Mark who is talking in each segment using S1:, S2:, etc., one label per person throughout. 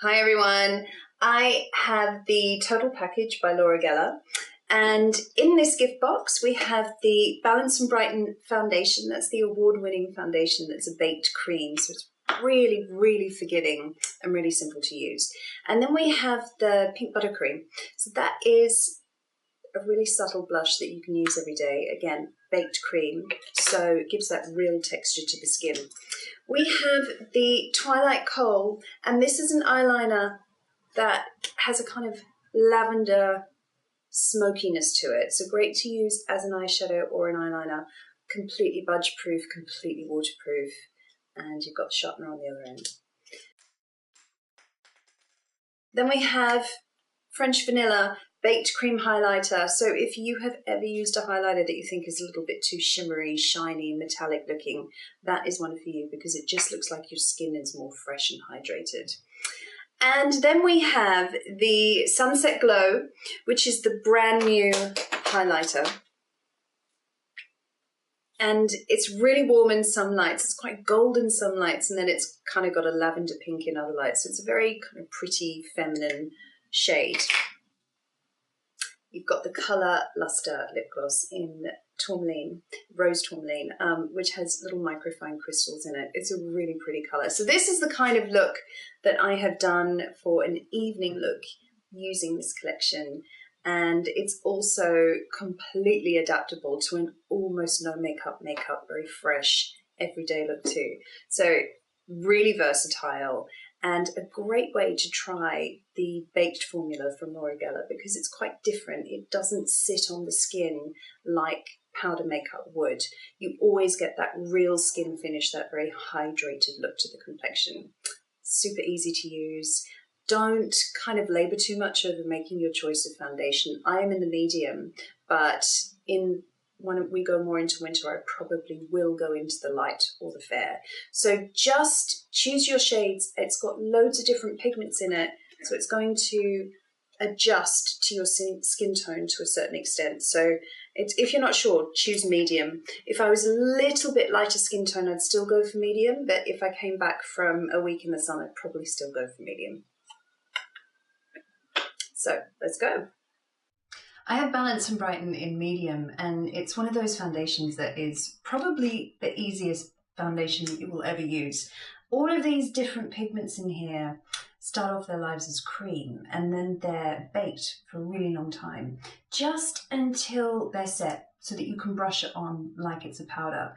S1: Hi everyone, I have the Total Package by Laura Geller, and in this gift box we have the Balance and Brighten foundation. That's the award-winning foundation that's a baked cream, so it's really, really forgiving and really simple to use. And then we have the Pink Buttercream. So that is a really subtle blush that you can use every day. Again, baked cream, so it gives that real texture to the skin. We have the Twilight Kohl, and this is an eyeliner that has a kind of lavender smokiness to it. So great to use as an eyeshadow or an eyeliner. Completely budge proof, completely waterproof, and you've got the sharpener on the other end. Then we have French Vanilla Baked Cream Highlighter. So if you have ever used a highlighter that you think is a little bit too shimmery, shiny, metallic looking, that is one for you because it just looks like your skin is more fresh and hydrated. And then we have the Sunset Glow, which is the brand new highlighter. And it's really warm in some lights. It's quite gold in some lights, and then it's kind of got a lavender pink in other lights. So it's a very kind of pretty, feminine shade. You've got the Colour Luster lip gloss in tourmaline, rose tourmaline, which has little microfine crystals in it. It's a really pretty colour. So this is the kind of look that I have done for an evening look using this collection. And it's also completely adaptable to an almost no makeup, very fresh, everyday look too. So really versatile. And a great way to try the baked formula from Laura Geller because it's quite different. It doesn't sit on the skin like powder makeup would. You always get that real skin finish, that very hydrated look to the complexion. Super easy to use. Don't kind of labor too much over making your choice of foundation. I am in the medium, but when we go more into winter, I probably will go into the light or the fair. So just choose your shades. It's got loads of different pigments in it, so it's going to adjust to your skin tone to a certain extent. So if you're not sure, choose medium. If I was a little bit lighter skin tone, I'd still go for medium, but if I came back from a week in the sun, I'd probably still go for medium. So let's go. I have Balance and Brighten in medium, and it's one of those foundations that is probably the easiest foundation that you will ever use. All of these different pigments in here start off their lives as cream, and then they're baked for a really long time, just until they're set so that you can brush it on like it's a powder.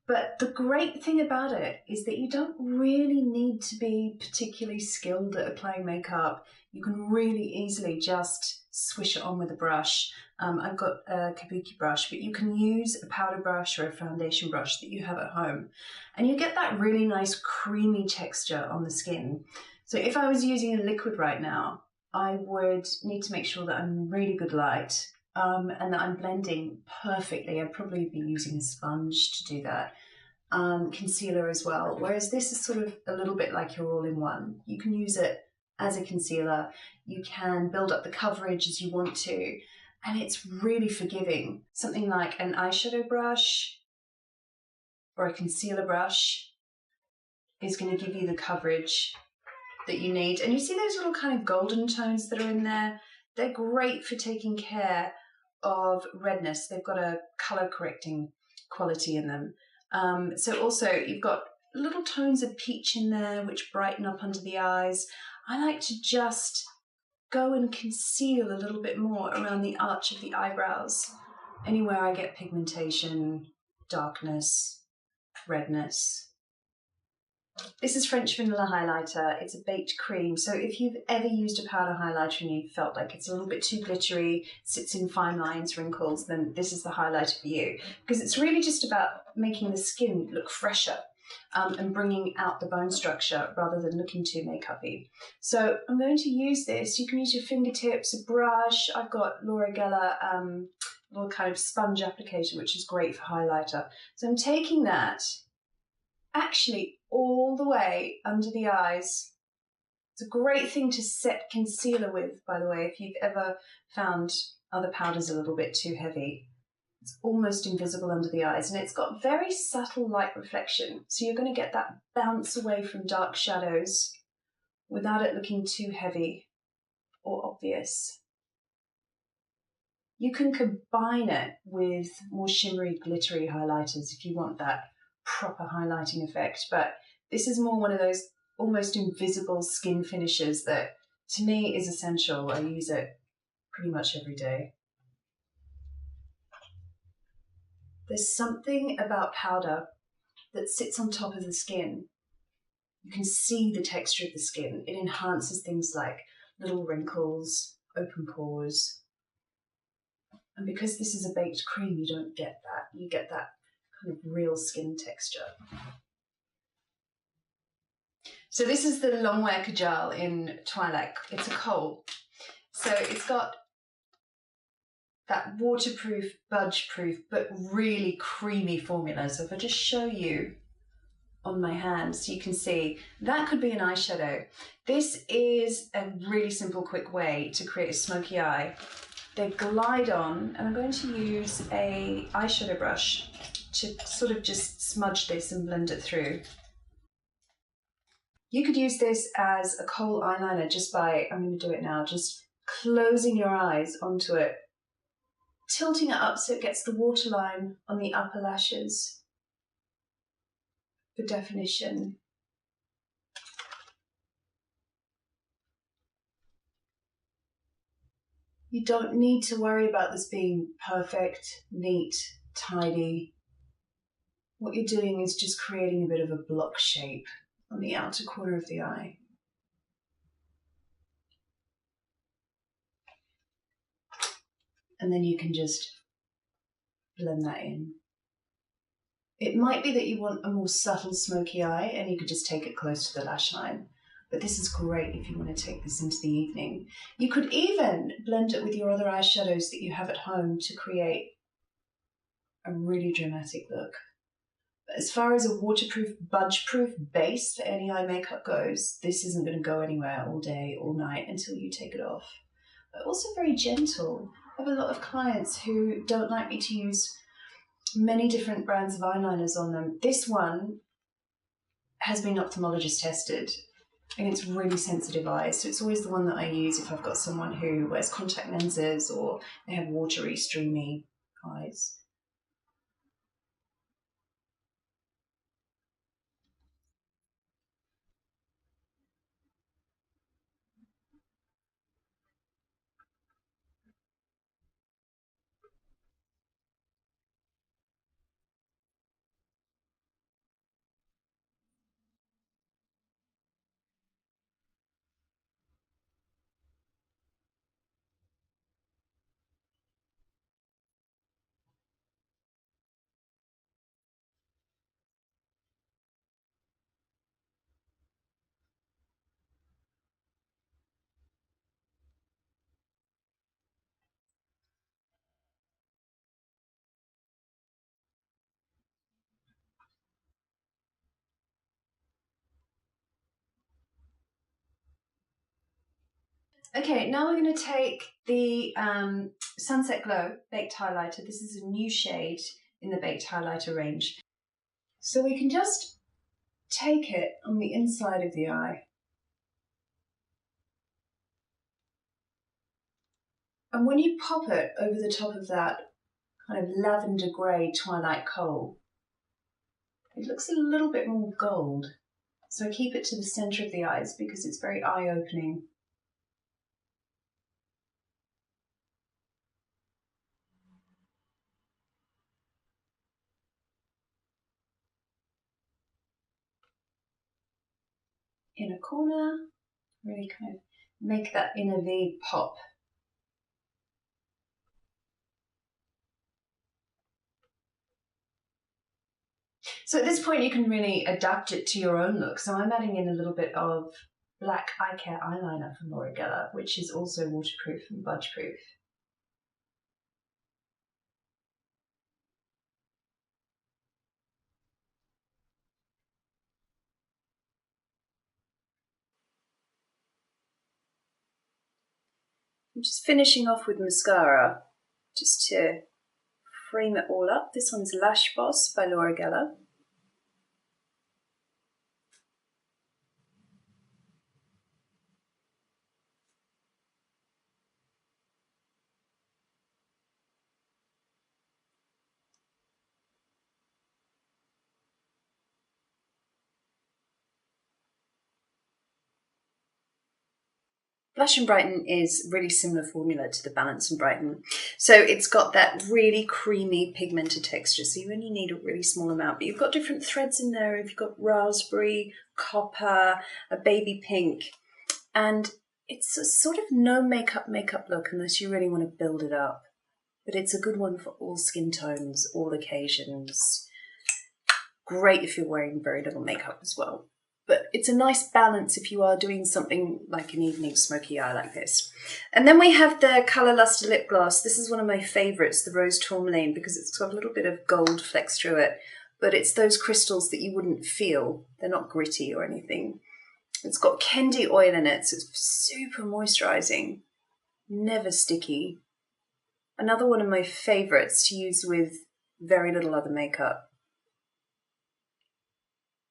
S1: But the great thing about it is that you don't really need to be particularly skilled at applying makeup. You can really easily just swish it on with a brush. I've got a kabuki brush, but you can use a powder brush or a foundation brush that you have at home. And you get that really nice creamy texture on the skin. So if I was using a liquid right now, I would need to make sure that I'm in really good light and that I'm blending perfectly. I'd probably be using a sponge to do that. Concealer as well, whereas this is sort of a little bit like your all-in-one. You can use it as a concealer, you can build up the coverage as you want to, and it's really forgiving. Something like an eyeshadow brush or a concealer brush is going to give you the coverage that you need. And you see those little kind of golden tones that are in there? They're great for taking care of redness. They've got a color correcting quality in them. So also you've got little tones of peach in there which brighten up under the eyes. I like to just go and conceal a little bit more around the arch of the eyebrows, anywhere I get pigmentation, darkness, redness. This is French Vanilla Highlighter. It's a baked cream. So if you've ever used a powder highlighter and you felt like it's a little bit too glittery, sits in fine lines, wrinkles, then this is the highlighter for you. Because it's really just about making the skin look fresher and bringing out the bone structure rather than looking too makeup-y. So I'm going to use this. You can use your fingertips, a brush. I've got Laura Geller little kind of sponge application, which is great for highlighter. So I'm taking that actually all the way under the eyes. It's a great thing to set concealer with, by the way, if you've ever found other powders a little bit too heavy. It's almost invisible under the eyes, and it's got very subtle light reflection. So you're going to get that bounce away from dark shadows without it looking too heavy or obvious. You can combine it with more shimmery, glittery highlighters if you want that proper highlighting effect, but this is more one of those almost invisible skin finishes that to me is essential. I use it pretty much every day. There's something about powder that sits on top of the skin. You can see the texture of the skin. It enhances things like little wrinkles, open pores. And because this is a baked cream, you don't get that. You get that kind of real skin texture. So this is the long wear kajal in Twilight. It's a Kohl. So it's got that waterproof, budge-proof, but really creamy formula. So if I just show you on my hand so you can see, that could be an eyeshadow. This is a really simple, quick way to create a smoky eye. They glide on, and I'm going to use a eyeshadow brush to sort of just smudge this and blend it through. You could use this as a Kohl eyeliner just by, I'm going to do it now, just closing your eyes onto it, tilting it up so it gets the waterline on the upper lashes for definition. You don't need to worry about this being perfect, neat, tidy. What you're doing is just creating a bit of a block shape on the outer corner of the eye. And then you can just blend that in. It might be that you want a more subtle smoky eye and you could just take it close to the lash line. But this is great if you want to take this into the evening. You could even blend it with your other eyeshadows that you have at home to create a really dramatic look. But as far as a waterproof, budge-proof base for any eye makeup goes, this isn't going to go anywhere all day, all night until you take it off. But also very gentle. I have a lot of clients who don't like me to use many different brands of eyeliners on them. This one has been ophthalmologist tested and it's really sensitive eyes, so it's always the one that I use if I've got someone who wears contact lenses or they have watery, streamy eyes. Okay, now we're going to take the Sunset Glow Baked Highlighter. This is a new shade in the Baked Highlighter range. So we can just take it on the inside of the eye. And when you pop it over the top of that kind of lavender grey Twilight Kohl, it looks a little bit more gold. So I keep it to the centre of the eyes because it's very eye-opening. Inner corner, really kind of make that inner V pop. So at this point you can really adapt it to your own look. So I'm adding in a little bit of black eye care eyeliner from Laura Geller, which is also waterproof and budge proof. I'm just finishing off with mascara, just to frame it all up. This one's Lash Boss by Laura Geller. Blush and Brighten is really similar formula to the Balance and Brighten. So it's got that really creamy pigmented texture. So you only need a really small amount, but you've got different threads in there. You've got raspberry, copper, a baby pink, and it's a sort of no makeup look unless you really want to build it up. But it's a good one for all skin tones, all occasions. Great if you're wearing very little makeup as well. But it's a nice balance if you are doing something like an evening smoky eye like this. And then we have the Colour Luster Lip Gloss. This is one of my favourites, the Rose Tourmaline, because it's got a little bit of gold flecks through it. But it's those crystals that you wouldn't feel. They're not gritty or anything. It's got Kendi oil in it, so it's super moisturising. Never sticky. Another one of my favourites to use with very little other makeup.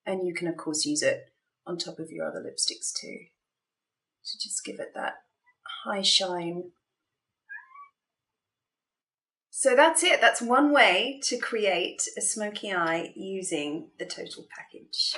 S1: And you can, of course, use it on top of your other lipsticks too. So just give it that high shine. So that's it. That's one way to create a smoky eye using the total package.